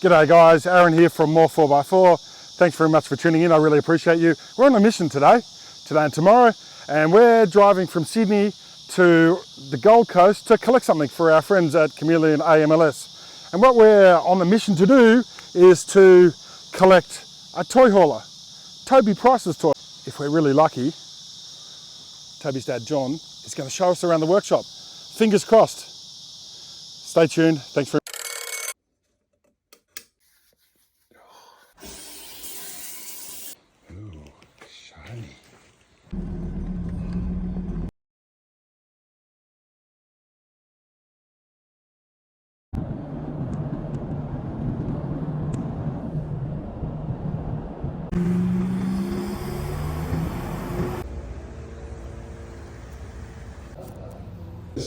G'day guys, Aaron here from More 4x4. Thanks very much for tuning in, I really appreciate you. We're on a mission today and tomorrow, and we're driving from Sydney to the Gold Coast to collect something for our friends at Chameleon AMLS. And what we're on the mission to do is to collect a toy hauler, Toby Price's toy. If we're really lucky, Toby's dad John is going to show us around the workshop. Fingers crossed. Stay tuned, thanks for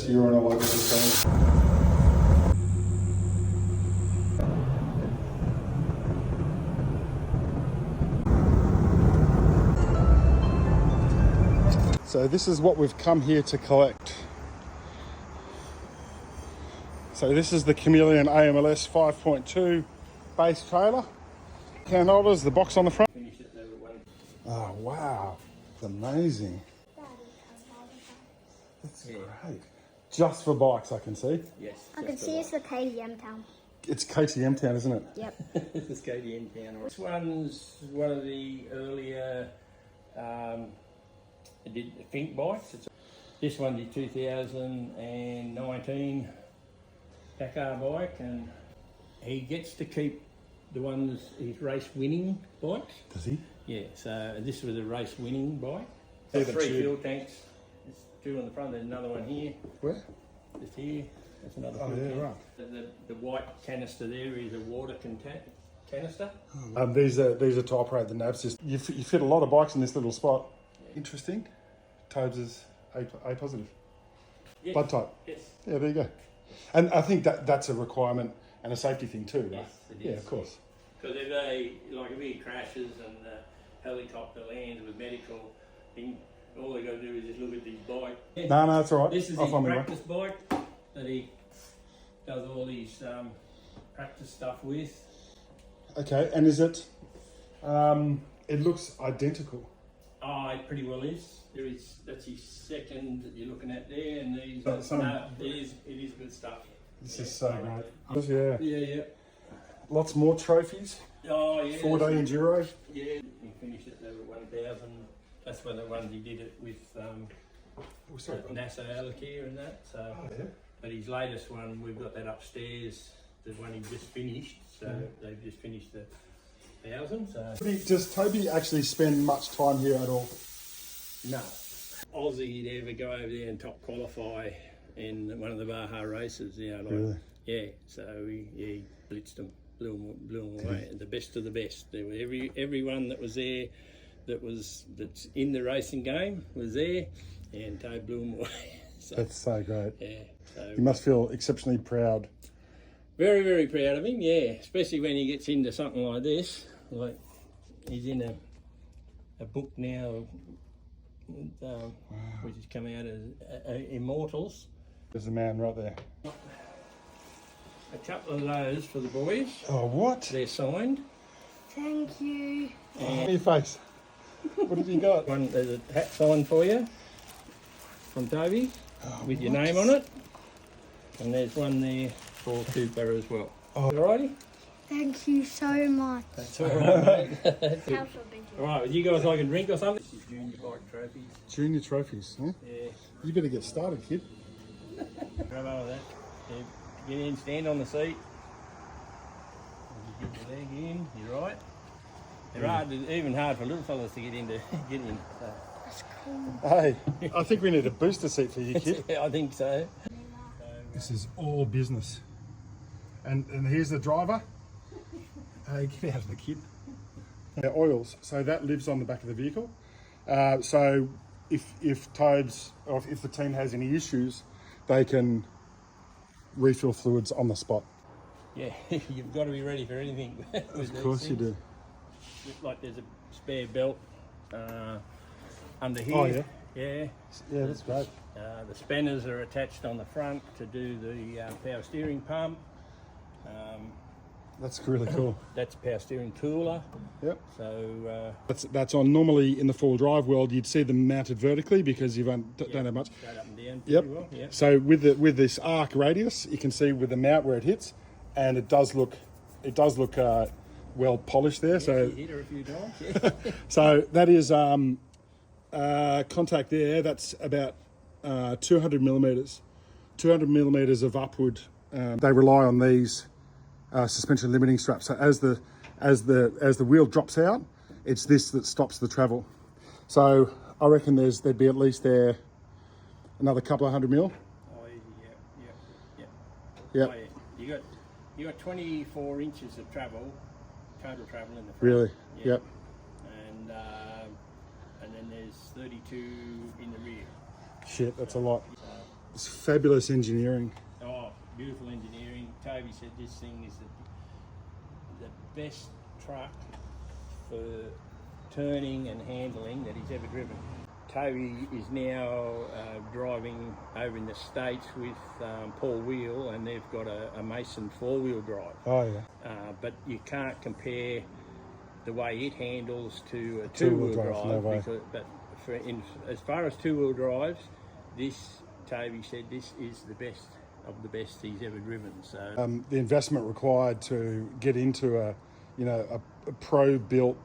you're on a local screen. So this is what we've come here to collect. So this is the Chameleon AMLS 5.2 base trailer. Can holders, the box on the front. Oh wow, it's amazing. That's great. Just for bikes, I can see. Yes. I can see it's the KTM town. It's KTM town, isn't it? Yep. This is KTM town. This one's one of the earlier Fink bikes. This one's the 2019 Dakar bike, and he gets to keep the ones, his race winning bikes. Does he? Yeah, so this was a race winning bike. Yeah, Got 3 fuel tanks. There's 2 on the front, there's another one here. Where? Just here. That's another Oh, fuel yeah, tank. right. The white canister there is a water canister. These are to operate the nav system. You fit a lot of bikes in this little spot. Interesting. Tobes is A positive. Yes. Blood type. Yes. Yeah, there you go. And I think that's a requirement and a safety thing too, right? Yes, it is. Yeah, of course. Because if he crashes and the helicopter lands with medical thing, all they got to do is just look at his bike. No, that's all right. This is I'll his find my way. practice bike that he does all his practice stuff with. Okay, and is it? It looks identical. Oh, it pretty well is. That's his second that you're looking at there, and these. But it is good stuff. This is so great. Yeah. Yeah. Lots more trophies. Oh yeah. 4-day enduro. Yeah, he finished it over 1,000. That's one of the ones he did it with NASA Alakir and that. So, yeah. But his latest one, we've got that upstairs. The one he just finished. So they've just finished the 1,000. So Does Toby actually spend much time here at all? no, Aussie'd ever go over there and top qualify in one of the Baja races. Really? Yeah. So he blitzed them, blew them away. The best of the best. There were everyone that was there. That's in the racing game was there, and Toby blew them away. So, That's so great. yeah, so You must feel exceptionally proud. very, very proud of him. Yeah, especially when he gets into something like this. Like he's in a book now, which has come out as Immortals. There's a man right there. A couple of those for the boys. Oh, what? They're signed. Thank you. Your face. What have you got? There's a hat signed for you from Toby with your name on it, and there's one there for Cooper as well. Oh. Alrighty. Thank you so much. That's all right, mate. How shall we do? All right, with you guys like a drink or something? This is junior bike trophies. Junior trophies, huh? Yeah. You better get started, kid. Grab over that. Yeah, get in, stand on the seat. You get your leg in, you're right. They're even hard for little fellas to get in. So. That's cool. Hey, I think we need a booster seat for you, kid. I think so. This is all business. And here's the driver. Hey, get out of the kid. Oils, so that lives on the back of the vehicle. So if Tobes, or if the team has any issues, they can refill fluids on the spot. Yeah, you've got to be ready for anything. Of course you do. Like there's a spare belt under here. Oh yeah. Yeah. Yeah, that's great. The spanners are attached on the front to do the power steering pump. That's really cool. That's power steering cooler. Yep. So That's on. Normally in the four-wheel drive world, you'd see them mounted vertically because you don't have much. straight up and down. Yep. Pretty well. Yeah. So with this arc radius, you can see with the mount where it hits, and it does look well polished there. So You hit her a few times. Yeah. so that is contact there. That's about 200 millimeters. 200 millimeters of upward. They rely on these suspension limiting straps. So as the wheel drops out, it's this that stops the travel. So I reckon there'd be at least there another couple of hundred mil. Oh, easy. Yeah. Yep. Oh, yeah. You got 24 inches of total travel in the front. Really? Yeah. Yep. And then there's 32 in the rear. Shit, that's a lot. It's fabulous engineering. Oh, beautiful engineering. Toby said this thing is the best truck for turning and handling that he's ever driven. Toby is now driving over in the States with Paul Wheel, and they've got a Mason four-wheel drive. Oh yeah. But you can't compare the way it handles to a two-wheel two-wheel drive, drive. no way. But as far as two-wheel drives, Toby said this is the best of the best he's ever driven. So The investment required to get into a pro-built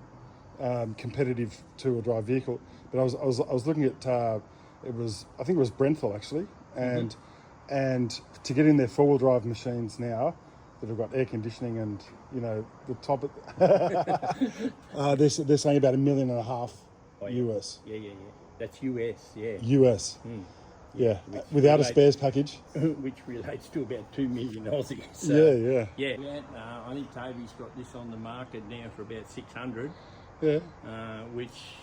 competitive two-wheel drive vehicle. But I was looking at I think it was Brenthal actually, and to get in their four-wheel drive machines now that have got air conditioning and the top of they're saying about $1.5 million US. Yeah. That's US, yeah. US. Yeah, Which without a relates- spares package. Which relates to about 2 million Aussie. So, Yeah. I think Toby's got this on the market now for about 600, Yeah. which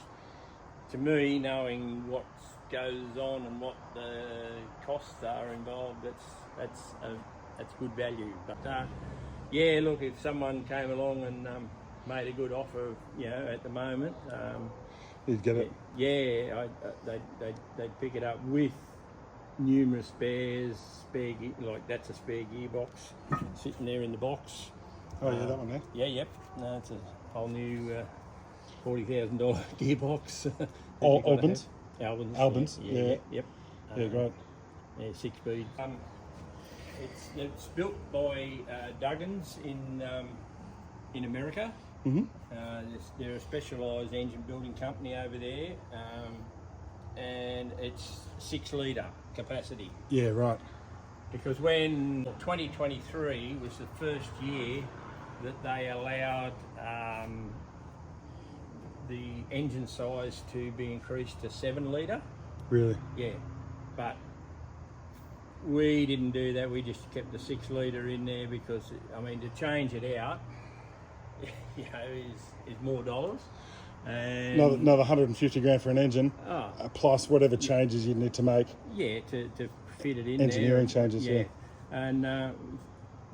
to me, knowing what goes on and what the costs are involved, that's good value. But yeah, look, if someone came along and made a good offer, at the moment, You'd get it. yeah, they'd pick it up with numerous spares, like that's a spare gearbox sitting there in the box. Oh yeah, that one there. Yeah, yep. No, it's a whole new $40,000 gearbox. Albans? Albans. Yeah. Yep. Yeah, great. Yeah, 6-speed. It's built by Duggins in America. Mm-hmm. They're a specialised engine building company over there, and it's 6-litre capacity. Yeah, right. Because when 2023 was the first year that they allowed the engine size to be increased to 7-litre. Really. Yeah, but we didn't do that. We just kept the 6-litre in there because, to change it out, is more dollars. And Another 150 grand for an engine, Oh. Plus whatever changes you'd need to make. Yeah, to fit it in Engineering there. changes, yeah. And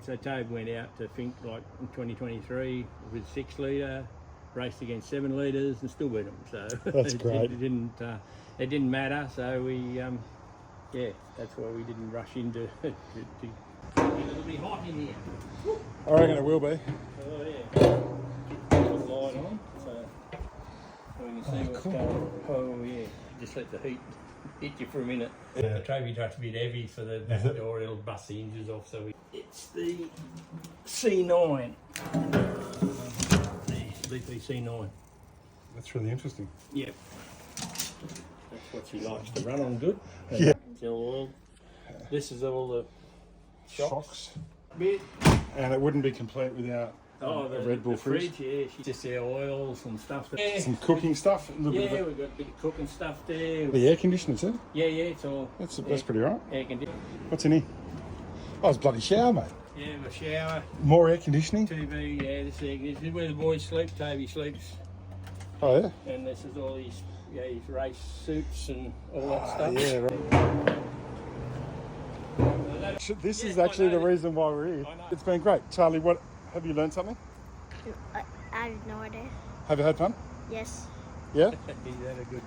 so Tobe went out to think like in 2023 with 6-litre, raced against 7 litres and still beat them. So That's great. It didn't matter. So we, that's why we didn't rush into. It'll be hot in here. I reckon it will be. Oh yeah. Put the light on so we can see what's going on. Oh yeah. Just let the heat hit you for a minute. Yeah. The trophy truck's a bit heavy for the back door, it'll bust the hinges off. It's the C9. The BP C9. That's really interesting. Yep. That's what she likes to run on good. Yeah. This is all the shocks. Bit. And it wouldn't be complete without The Red Bull fridge. Yeah, just our oils and stuff. Some cooking stuff. A little bit Yeah, of we've got a bit of cooking stuff there. the air conditioner too. Yeah, it's all. That's pretty right. Air conditioning. What's in here? Oh, it's a bloody shower, mate. Yeah, we've got a shower, More air conditioning. TV. Yeah, this is where the boys sleep. Toby sleeps, Oh yeah. and this is all his race suits and all that stuff. Yeah. Right. This is actually the reason why we're here. I know. It's been great, Charlie. What have you learned something? I have no idea. Have you had fun? Yes. Yeah. He's had a good.